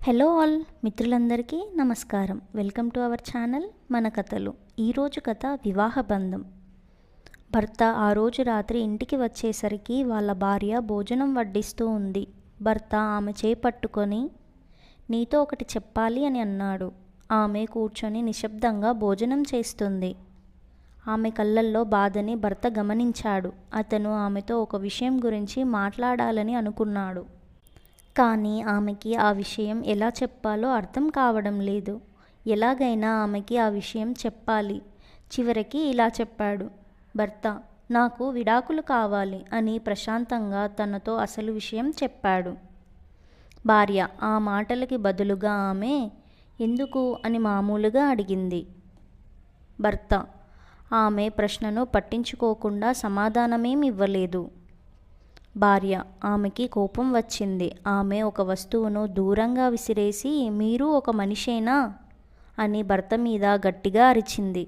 Hello all మిత్రులందరికీ నమస్కారం. Welcome to our channel మన కథలు. ఈరోజు కథ వివాహ బంధం. భర్త ఆ రోజు రాత్రి ఇంటికి వచ్చేసరికి వాళ్ళ భార్య భోజనం వడ్డిస్తూ ఉంది. భర్త ఆమె చేయి పట్టుకొని నీతో ఒకటి చెప్పాలి అని అన్నాడు. ఆమె కూర్చొని నిశ్శబ్దంగా భోజనం చేస్తుంది. ఆమె కళ్ళల్లో బాధని భర్త గమనించాడు. అతను ఆమెతో ఒక విషయం గురించి మాట్లాడాలని అనుకున్నాడు. కానీ ఆమెకి ఆ విషయం ఎలా చెప్పాలో అర్థం కావడం లేదు. ఎలాగైనా ఆమెకి ఆ విషయం చెప్పాలి. చివరికి ఇలా చెప్పాడు. భర్త, నాకు విడాకులు కావాలి అని ప్రశాంతంగా తనతో అసలు విషయం చెప్పాడు. భార్య ఆ మాటలకి బదులుగా ఆమె ఎందుకు అని మామూలుగా అడిగింది. భర్త ఆమె ప్రశ్నను పట్టించుకోకుండా సమాధానమేం ఇవ్వలేదు. భార్య ఆమెకి కోపం వచ్చింది. ఆమె ఒక వస్తువును దూరంగా విసిరేసి మీరు ఒక మనిషేనా అని భర్త మీద గట్టిగా అరిచింది.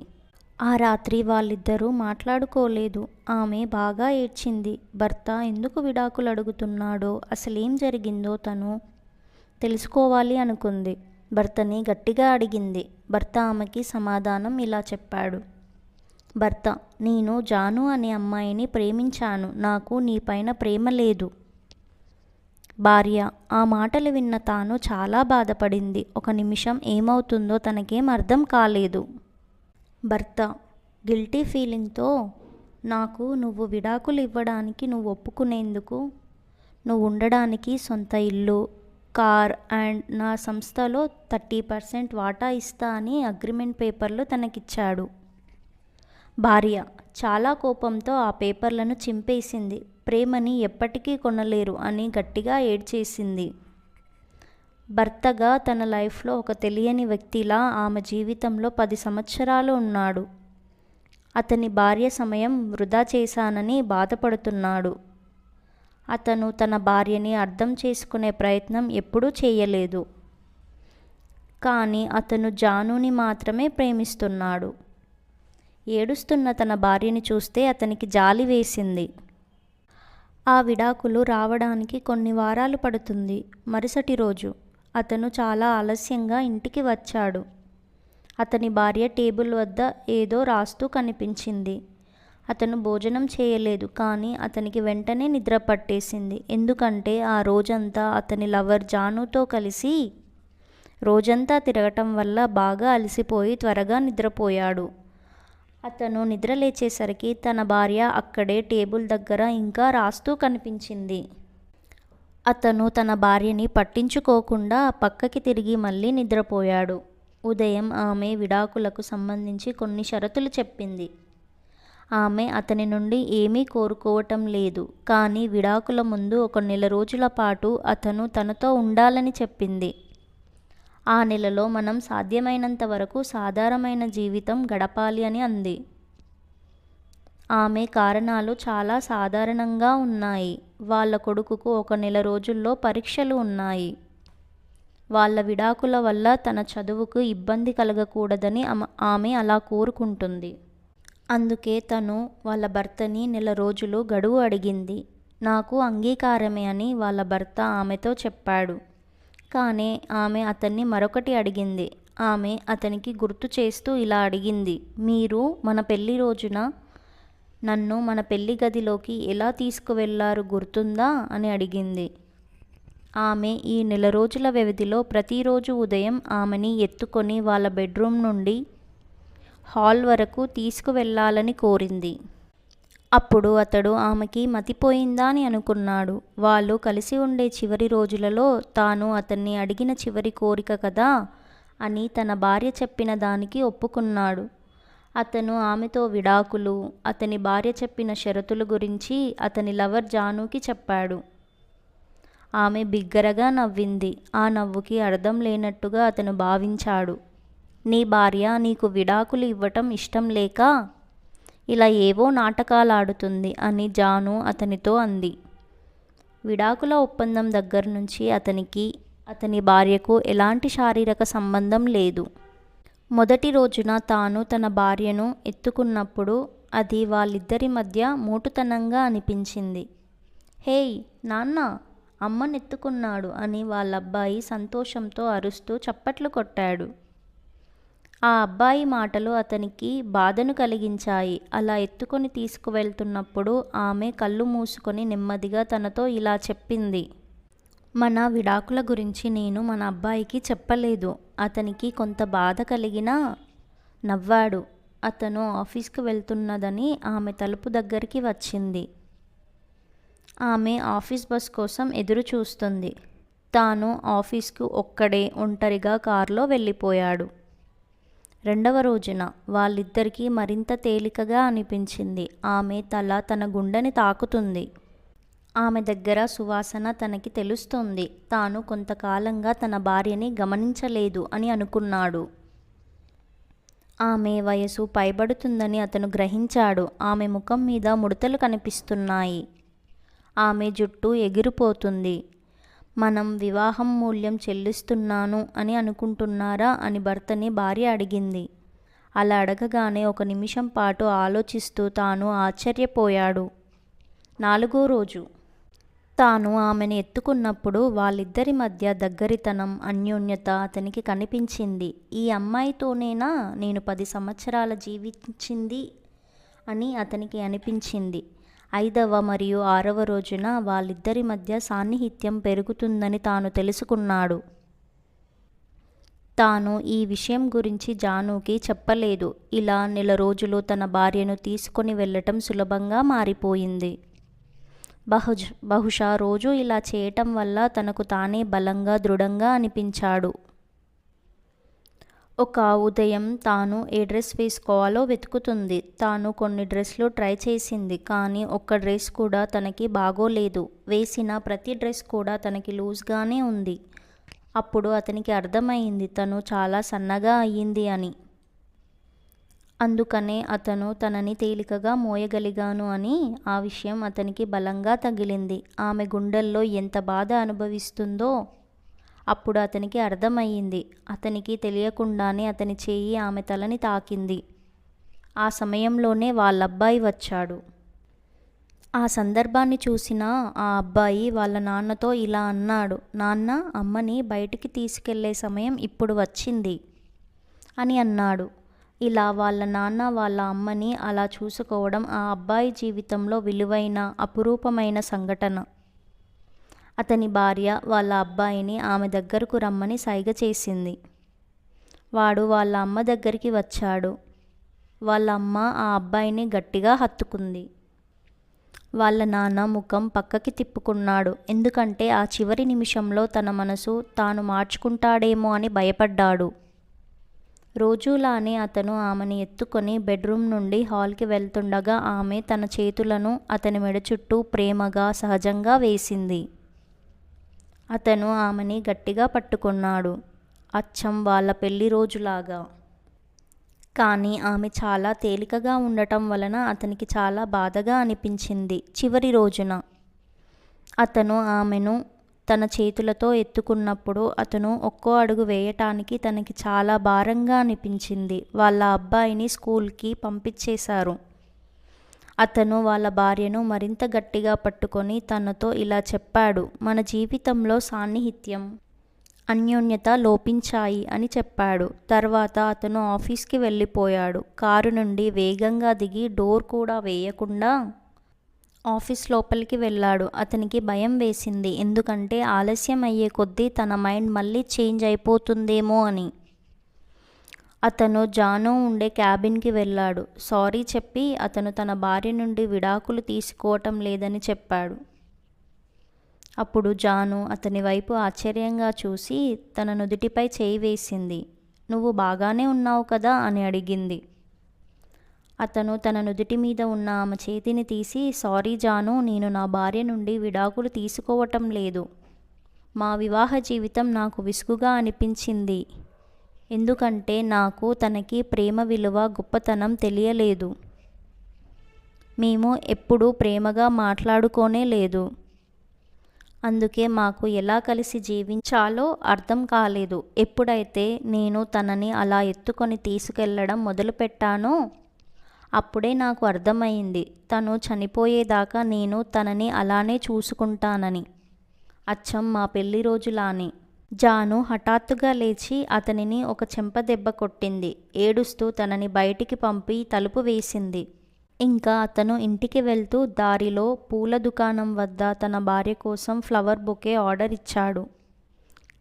ఆ రాత్రి వాళ్ళిద్దరూ మాట్లాడుకోలేదు. ఆమె బాగా ఏడ్చింది. భర్త ఎందుకు విడాకులు అడుగుతున్నాడో, అసలేం జరిగిందో తను తెలుసుకోవాలి అనుకుంది. భర్తని గట్టిగా అడిగింది. భర్త ఆమెకి సమాధానం ఇలా చెప్పాడు. భర్త నేను జాను అనే అమ్మాయిని ప్రేమించాను. నాకు నీపైన ప్రేమ లేదు. భార్య ఆ మాటలు విన్న తాను చాలా బాధపడింది. ఒక నిమిషం ఏమవుతుందో తనకేం అర్థం కాలేదు. భర్త గిల్టీ ఫీలింగ్తో నాకు నువ్వు విడాకులు ఇవ్వడానికి నువ్వు ఒప్పుకునేందుకు నువ్వు ఉండడానికి సొంత ఇల్లు, కార్ అండ్ నా సంస్థలో 30% వాటా ఇస్తా అని అగ్రిమెంట్ పేపర్లు తనకిచ్చాడు. భార్య చాలా కోపంతో ఆ పేపర్లను చింపేసింది. ప్రేమని ఎప్పటికీ కొనలేరు అని గట్టిగా ఏడ్చేసింది. భర్తగా తన లైఫ్లో ఒక తెలియని వ్యక్తిలా ఆమె జీవితంలో 10 సంవత్సరాలు ఉన్నాడు. అతని భార్య సమయం వృధా చేశానని బాధపడుతున్నాడు. అతను తన భార్యని అర్థం చేసుకునే ప్రయత్నం ఎప్పుడూ చేయలేదు. కానీ అతను జానుని మాత్రమే ప్రేమిస్తున్నాడు. ఏడుస్తున్న తన భార్యని చూస్తే అతనికి జాలి వేసింది. ఆ విడాకులు రావడానికి కొన్ని వారాలు పడుతుంది. మరుసటి రోజు అతను చాలా ఆలస్యంగా ఇంటికి వచ్చాడు. అతని భార్య టేబుల్ వద్ద ఏదో రాస్తూ కనిపించింది. అతను భోజనం చేయలేదు. కానీ అతనికి వెంటనే నిద్ర పట్టేసింది. ఎందుకంటే ఆ రోజంతా అతని లవర్ జానుతో కలిసి రోజంతా తిరగటం వల్ల బాగా అలసిపోయి త్వరగా నిద్రపోయాడు. అతను నిద్రలేచేసరికి తన భార్య అక్కడే టేబుల్ దగ్గర ఇంకా రాస్తూ కనిపించింది. అతను తన భార్యని పట్టించుకోకుండా పక్కకి తిరిగి మళ్ళీ నిద్రపోయాడు. ఉదయం ఆమె విడాకులకు సంబంధించి కొన్ని షరతులు చెప్పింది. ఆమె అతని నుండి ఏమీ కోరుకోవటం లేదు. కానీ విడాకుల ముందు 1 నెల రోజుల పాటు అతను తనతో ఉండాలని చెప్పింది. ఆ నెలలో మనం సాధ్యమైనంత వరకు సాధారణమైన జీవితం గడపాలి అని అంది. ఆమె కారణాలు చాలా సాధారణంగా ఉన్నాయి. వాళ్ళ కొడుకుకు 1 నెల రోజుల్లో పరీక్షలు ఉన్నాయి. వాళ్ళ విడాకుల వల్ల తన చదువుకు ఇబ్బంది కలగకూడదని ఆమె అలా కోరుకుంటుంది. అందుకే తను వాళ్ళ భర్తని 1 నెల రోజులు గడువు అడిగింది. నాకు అంగీకారమే అని వాళ్ళ భర్త ఆమెతో చెప్పాడు. కానీ ఆమె అతన్ని మరొకటి అడిగింది. ఆమె అతనికి గుర్తు చేస్తూ ఇలా అడిగింది. మీరు మన పెళ్లి రోజున నన్ను మన పెళ్లి గదిలోకి ఎలా తీసుకువెళ్లారు గుర్తుందా అని అడిగింది. ఆమె ఈ 1 నెల రోజుల వ్యవధిలో ప్రతిరోజు ఉదయం ఆమెని ఎత్తుకొని వాళ్ళ బెడ్రూమ్ నుండి హాల్ వరకు తీసుకువెళ్లాలని కోరింది. అప్పుడు అతడు ఆమెకి మతిపోయిందా అని అనుకున్నాడు. వాళ్ళు కలిసి ఉండే చివరి రోజులలో తాను అతన్ని అడిగిన చివరి కోరిక కదా అని తన భార్య చెప్పిన దానికి ఒప్పుకున్నాడు. అతను ఆమెతో విడాకులు, అతని భార్య చెప్పిన షరతుల గురించి అతని లవర్ జానుకి చెప్పాడు. ఆమె బిగ్గరగా నవ్వింది. ఆ నవ్వుకి అర్థం లేనట్టుగా అతను భావించాడు. నీ భార్య నీకు విడాకులు ఇవ్వటం ఇష్టం లేక ఇలా ఏవో నాటకాలాడుతుంది అని జాను అతనితో అంది. విడాకుల ఒప్పందం దగ్గర నుంచి అతనికి అతని భార్యకు ఎలాంటి శారీరక సంబంధం లేదు. మొదటి రోజున తాను తన భార్యను ఎత్తుకున్నప్పుడు అది వాళ్ళిద్దరి మధ్య మోటుతనంగా అనిపించింది. హేయ్ నాన్న అమ్మనెత్తుకున్నాడు అని వాళ్ళబ్బాయి సంతోషంతో అరుస్తూ చప్పట్లు కొట్టాడు. ఆ అబ్బాయి మాటలు అతనికి బాధను కలిగించాయి. అలా ఎత్తుకొని తీసుకువెళ్తున్నప్పుడు ఆమె కళ్ళు మూసుకొని నెమ్మదిగా తనతో ఇలా చెప్పింది. మన విడాకుల గురించి నేను మన అబ్బాయికి చెప్పలేదు. అతనికి కొంత బాధ కలిగినా నవ్వాడు. అతను ఆఫీస్కి వెళ్తున్నదని ఆమె తలుపు దగ్గరికి వచ్చింది. ఆమె ఆఫీస్ బస్ కోసం ఎదురు చూస్తుంది. తాను ఆఫీస్కు ఒక్కడే ఒంటరిగా కారులో వెళ్ళిపోయాడు. రెండవ రోజున వాళ్ళిద్దరికీ మరింత తేలికగా అనిపించింది. ఆమె తల తన గుండెని తాకుతుంది. ఆమె దగ్గర సువాసన తనకి తెలుస్తోంది. తాను కొంతకాలంగా తన భార్యని గమనించలేదు అని అనుకున్నాడు. ఆమె వయసు పైబడుతుందని అతను గ్రహించాడు. ఆమె ముఖం మీద ముడతలు కనిపిస్తున్నాయి. ఆమె జుట్టు ఎగిరిపోతుంది. మనం వివాహం మూల్యం చెల్లిస్తున్నాను అని అనుకుంటున్నారా అని భర్తని భార్య అడిగింది. అలా అడగగానే ఒక నిమిషం పాటు ఆలోచిస్తూ తాను ఆశ్చర్యపోయాడు. 4వ రోజు తాను ఆమెను ఎత్తుకున్నప్పుడు వాళ్ళిద్దరి మధ్య దగ్గరితనం, అన్యోన్యత అతనికి కనిపించింది. ఈ అమ్మాయితోనేనా నేను 10 సంవత్సరాల జీవించింది అని అతనికి అనిపించింది. 5వ మరియు 6వ రోజున వాళ్ళిద్దరి మధ్య సాన్నిహిత్యం పెరుగుతుందని తాను తెలుసుకున్నాడు. తాను ఈ విషయం గురించి జానుకి చెప్పలేదు. ఇలా నెల రోజులు తన భార్యను తీసుకొని వెళ్ళటం సులభంగా మారిపోయింది. బహుశా రోజు ఇలా చేయటం వల్ల తనకు తానే బలంగా, దృఢంగా అనిపించాడు. ఒక ఉదయం తాను ఏ డ్రెస్ వేసుకోవాలో వెతుకుతుంది. తాను కొన్ని డ్రెస్లు ట్రై చేసింది. కానీ ఒక్క డ్రెస్ కూడా తనకి బాగోలేదు. వేసిన ప్రతి డ్రెస్ కూడా తనకి లూజ్గానే ఉంది. అప్పుడు అతనికి అర్థమైంది తను చాలా సన్నగా అయ్యింది అని. అందుకనే అతను తనని తేలికగా మోయగలిగాను అని ఆ విషయం అతనికి బలంగా తగిలింది. ఆమె గుండెల్లో ఎంత బాధ అనుభవిస్తుందో అప్పుడు అతనికి అర్థమయ్యింది. అతనికి తెలియకుండానే అతని చేయి ఆమె తలని తాకింది. ఆ సమయంలోనే వాళ్ళబ్బాయి వచ్చాడు. ఆ సందర్భాన్ని చూసిన ఆ అబ్బాయి వాళ్ళ నాన్నతో ఇలా అన్నాడు. నాన్న, అమ్మని బయటికి తీసుకెళ్లే సమయం ఇప్పుడు వచ్చింది అని అన్నాడు. ఇలా వాళ్ళ నాన్న వాళ్ళ అమ్మని అలా చూసుకోవడం ఆ అబ్బాయి జీవితంలో విలువైన, అపురూపమైన సంఘటన. అతని భార్య వాళ్ళ అబ్బాయిని ఆమె దగ్గరకు రమ్మని సైగ చేసింది. వాడు వాళ్ళ అమ్మ దగ్గరికి వచ్చాడు. వాళ్ళ అమ్మ ఆ అబ్బాయిని గట్టిగా హత్తుకుంది. వాళ్ళ నాన్న ముఖం పక్కకి తిప్పుకున్నాడు. ఎందుకంటే ఆ చివరి నిమిషంలో తన మనసు తాను మార్చుకుంటాడేమో అని భయపడ్డాడు. రోజులానే అతను ఆమెను ఎత్తుకొని బెడ్రూమ్ నుండి హాల్కి వెళ్తుండగా ఆమె తన చేతులను అతని మెడ చుట్టూ ప్రేమగా, సహజంగా వేసింది. అతను ఆమెని గట్టిగా పట్టుకున్నాడు, అచ్చం వాళ్ళ పెళ్లి రోజులాగా. కానీ ఆమె చాలా తేలికగా ఉండటం వలన అతనికి చాలా బాధగా అనిపించింది. చివరి రోజున అతను ఆమెను తన చేతులతో ఎత్తుకున్నప్పుడు అతను ఒక్కో అడుగు వేయటానికి తనకి చాలా భారంగా అనిపించింది. వాళ్ళ అబ్బాయిని స్కూల్కి పంపించేశారు. అతను వాళ్ళ భార్యను మరింత గట్టిగా పట్టుకొని తనతో ఇలా చెప్పాడు. మన జీవితంలో సాన్నిహిత్యం, అన్యోన్యత లోపించాయి అని చెప్పాడు. తర్వాత అతను ఆఫీస్కి వెళ్ళిపోయాడు. కారు నుండి వేగంగా దిగి డోర్ కూడా వేయకుండా ఆఫీస్ లోపలికి వెళ్ళాడు. అతనికి భయం వేసింది. ఎందుకంటే ఆలస్యం అయ్యే కొద్దీ తన మైండ్ మళ్ళీ చేంజ్ అయిపోతుందేమో అని. అతను జాను ఉండే క్యాబిన్కి వెళ్ళాడు. సారీ చెప్పి అతను తన భార్య నుండి విడాకులు తీసుకోవటం లేదని చెప్పాడు. అప్పుడు జాను అతని వైపు ఆశ్చర్యంగా చూసి తన నుదుటిపై చేయి వేసింది. నువ్వు బాగానే ఉన్నావు కదా అని అడిగింది. అతను తన నుదుటి మీద ఉన్న ఆమె చేతిని తీసి, సారీ జాను, నేను నా భార్య నుండి విడాకులు తీసుకోవటం లేదు. మా వివాహ జీవితం నాకు విసుగుగా అనిపించింది. ఎందుకంటే నాకు తనకి ప్రేమ విలువ, గొప్పతనం తెలియలేదు. మేము ఎప్పుడూ ప్రేమగా మాట్లాడుకోనే లేదు. అందుకే మాకు ఎలా కలిసి జీవించాలో అర్థం కాలేదు. ఎప్పుడైతే నేను తనని అలా ఎత్తుకొని తీసుకెళ్లడం మొదలుపెట్టానో అప్పుడే నాకు అర్థమైంది తను చనిపోయేదాకా నేను తనని అలానే చూసుకుంటానని. అచ్చం మా పెళ్లి రోజులానే. జాను హఠాత్తుగా లేచి అతనిని ఒక చెంపదెబ్బ కొట్టింది. ఏడుస్తూ తనని బయటికి పంపి తలుపు వేసింది. ఇంకా అతను ఇంటికి వెళ్తూ దారిలో పూల దుకాణం వద్ద తన భార్య కోసం ఫ్లవర్ బొకే ఆర్డర్ ఇచ్చాడు.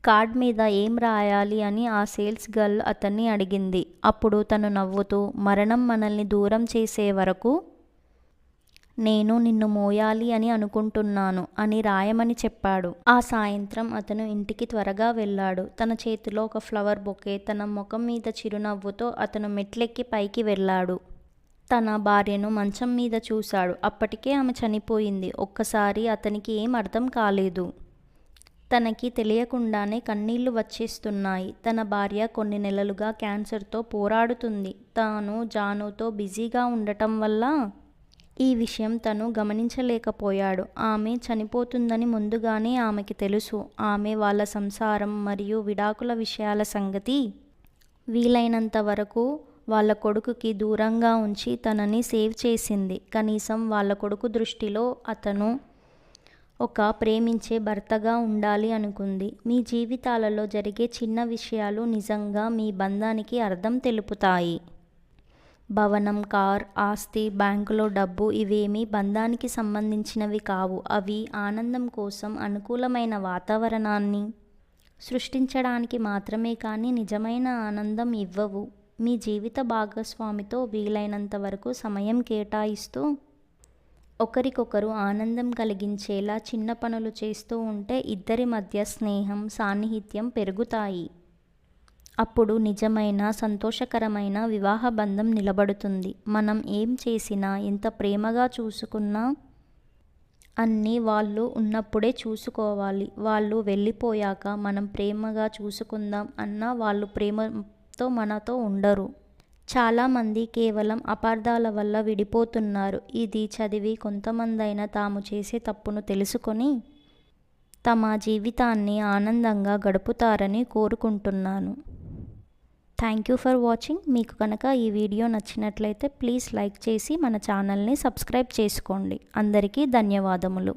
కార్డ్ మీద ఏం రాయాలి అని ఆ సేల్స్ గర్ల్ అతన్ని అడిగింది. అప్పుడు తను నవ్వుతూ, మరణం మనల్ని దూరం చేసే వరకు నేను నిన్ను మోయాలి అని అనుకుంటున్నాను అని రాయమని చెప్పాడు. ఆ సాయంత్రం అతను ఇంటికి త్వరగా వెళ్ళాడు. తన చేతిలో ఒక ఫ్లవర్ బొకే, తన ముఖం మీద చిరునవ్వుతో అతను మెట్లెక్కి పైకి వెళ్ళాడు. తన భార్యను మంచం మీద చూశాడు. అప్పటికే ఆమె చనిపోయింది. ఒక్కసారి అతనికి ఏం అర్థం కాలేదు. తనకి తెలియకుండానే కన్నీళ్లు వచ్చేస్తున్నాయి. తన భార్య కొన్ని నెలలుగా క్యాన్సర్తో పోరాడుతుంది. తాను జానుతో బిజీగా ఉండటం వల్ల ఈ విషయం తను గమనించలేకపోయాడు. ఆమె చనిపోతుందని ముందుగానే ఆమెకి తెలుసు. ఆమె వాళ్ళ సంసారం మరియు విడాకుల విషయాల సంగతి వీలైనంత వరకు వాళ్ళ కొడుకుకి దూరంగా ఉంచి తనని సేవ్ చేసింది. కనీసం వాళ్ళ కొడుకు దృష్టిలో అతను ఒక ప్రేమించే భర్తగా ఉండాలి అనుకుంది. మీ జీవితాలలో జరిగే చిన్న విషయాలు నిజంగా మీ బంధానికి అర్థం తెలుపుతాయి. భవనం, కార్, ఆస్తి, బ్యాంకులో డబ్బు ఇవేమీ బంధానికి సంబంధించినవి కావు. అవి ఆనందం కోసం అనుకూలమైన వాతావరణాన్ని సృష్టించడానికి మాత్రమే కానీ నిజమైన ఆనందం ఇవ్వవు. మీ జీవిత భాగస్వామితో వీలైనంత వరకు సమయం కేటాయిస్తూ ఒకరికొకరు ఆనందం కలిగించేలా చిన్న పనులు చేస్తూ ఉంటే ఇద్దరి మధ్య స్నేహం, సాన్నిహిత్యం పెరుగుతాయి. అప్పుడు నిజమైన సంతోషకరమైన వివాహ బంధం నిలబడుతుంది. మనం ఏం చేసినా, ఎంత ప్రేమగా చూసుకున్నా అన్నీ వాళ్ళు ఉన్నప్పుడే చూసుకోవాలి. వాళ్ళు వెళ్ళిపోయాక మనం ప్రేమగా చూసుకుందాం అన్నా వాళ్ళు ప్రేమతో మనతో ఉండరు. చాలామంది కేవలం అపార్థాల వల్ల విడిపోతున్నారు. ఇది చదివి కొంతమందైనా తాము చేసే తప్పును తెలుసుకొని తమ జీవితాన్ని ఆనందంగా గడుపుతారని కోరుకుంటున్నాను. Thank you for watching. మీకు కనుక ఈ వీడియో నచ్చినట్లయితే ప్లీజ్ లైక్ చేసి మన ఛానల్ని సబ్స్క్రైబ్ చేసుకోండి. అందరికీ ధన్యవాదములు.